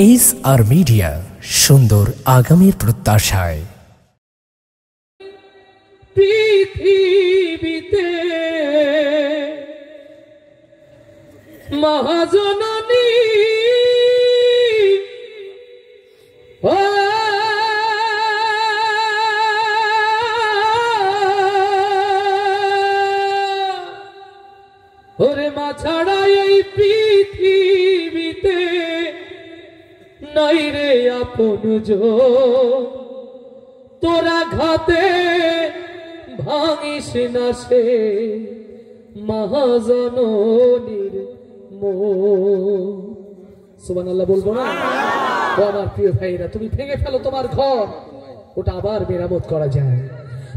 H R media, সুন্দর আগামীর প্রত্যাশায়। পৃথিবীতে মহাজননী ওরে মা ছাড়া এই পৃথিবীতে নাই রে আপন তোরা ঘাতে ভাঙিস না সে মহাজননীর মন। সুবহানাল্লাহ বলবো না? ও আমার প্রিয় ভাইরা, তুমি ভেঙে ফেলো তোমার ঘর, ওটা আবার মেরামত করা যায়।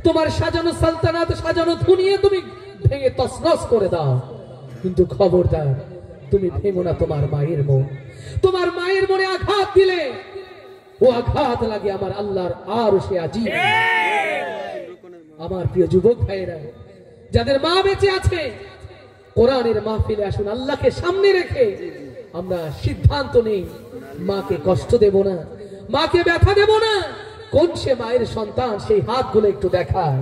তোমার সাজানো সালতানাত, সাজানো দুনিয়া তুমি ভেঙে তছনছ করে দাও, কিন্তু খবরদার তুমি ভেঙো না তোমার মায়ের মন। তোমার মায়ের মনে আঘাত দিলে ও আঘাত লাগে আমার আল্লাহর আরশে আজিম। আমার প্রিয় যুবক ভাইরা, যাদের মা বেঁচে আছে, কোরআনের মাহফিলে আসুন, আল্লাহকে সামনে রেখে আমরা সিদ্ধান্ত নেই মাকে কষ্ট দেব না, মাকে ব্যথা দেব না। কোন সে মায়ের সন্তান, সেই হাতগুলো একটু দেখায়।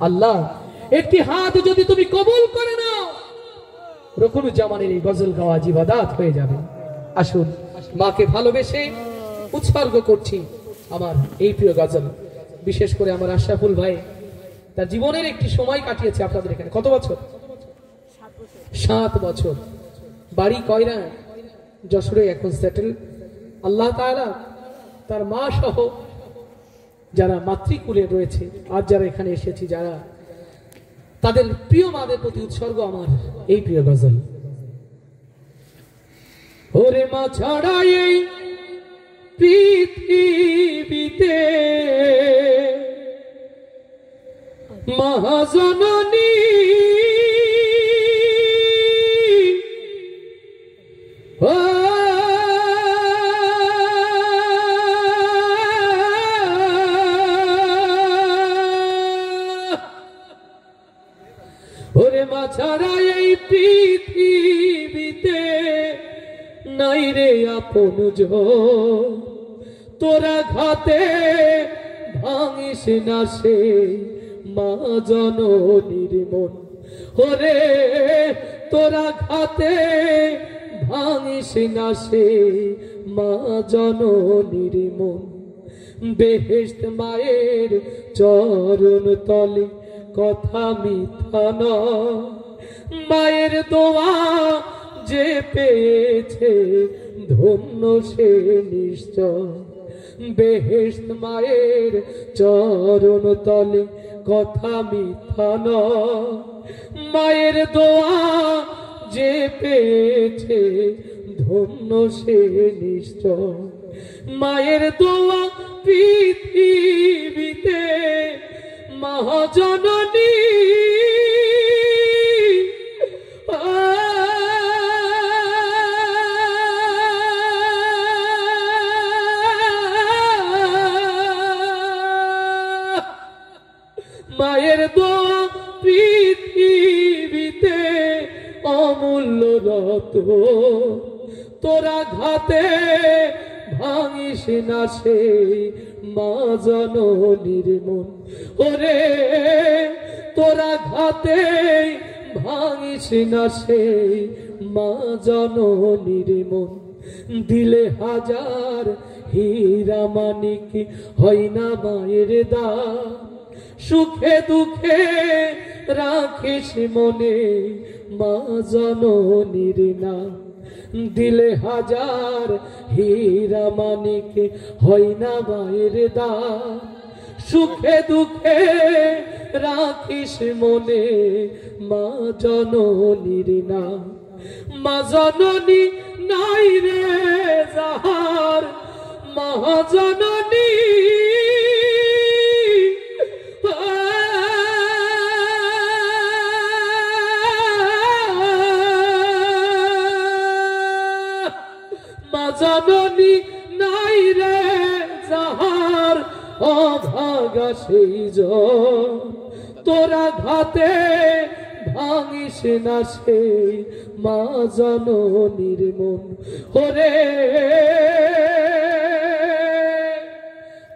আল্লাহ একটি হাত যদি তুমি কবুল করে নাও, রকুনুজ্জামানের এই গজল গাওয়া ইবাদত হয়ে যাবে। আসুন, মাকে ভালোবেসে উৎসর্গ করছি আমার এই প্রিয় গজল। বিশেষ করে আমার আশরাফুল ভাই তার জীবনের একটি সময় কাটিয়েছে আপনাদের এখানে। কত বছর? 7 বছর। বাড়ি কয়রা, যশোরে এখন সেটেল। আল্লাহ তাআলা তার মা সহ যারা মাতৃকুলে রয়েছে, আজ যারা এখানে এসেছি, যারা তাদের প্রিয় মাদের প্রতি উৎসর্গ আমার এই প্রিয় গজল। ওরে মা ছাড়া এই পৃথিবীতে মহাজননী ওরে মা ছাড়া এই পৃথিবীতে নাই রে আপন তোরা ঘাতে ভাঙিস না সে মা জননীর মন। ওরে তোরা ঘাতে ভাঙিস না সে মা জননীর মন। বেহেশত মায়ের চরণ তলে কথা মিথ্যা নয়, মায়ের দোয়া যে পেয়েছে ধন্য সে নিশ্চয়। বেহেশত মায়ের চরণ তলে কথা মিথ্যা নয়, মায়ের দোয়া যে পেয়েছে ধন্য সে নিশ্চয়। মায়ের দোয়া পৃথিবীতে মহাজননী মায়ের দোয়া পৃথিবীতে অমূল্য রত্ন তোরা ঘাতে ভাঙিস না সে মা জননীর মন। ওরে তোরা ঘাতে ভাঙিস না সে মা জননীর মন। দিলে হাজার হীরা মানিক হয় না মায়ের দান, সুখে দুঃখে রাখিস মনে মা জননীর নাম। দিলে হাজার হীরা মানিক হয় না মায়ের দান, সুখে দুঃখে রাখিস মনে মা জননীর নাম। মা জননী নাই রে যাহার মহাজননী, জননী নাই রে যাহার অভাগা সেই জন তোরা ঘাতে ভাঙিস না সেই মা জননীর মন। ওরে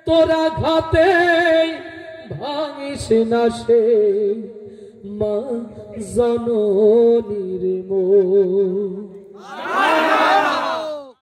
তোরা ঘাতে ভাঙিস না সে মা জননীর মন।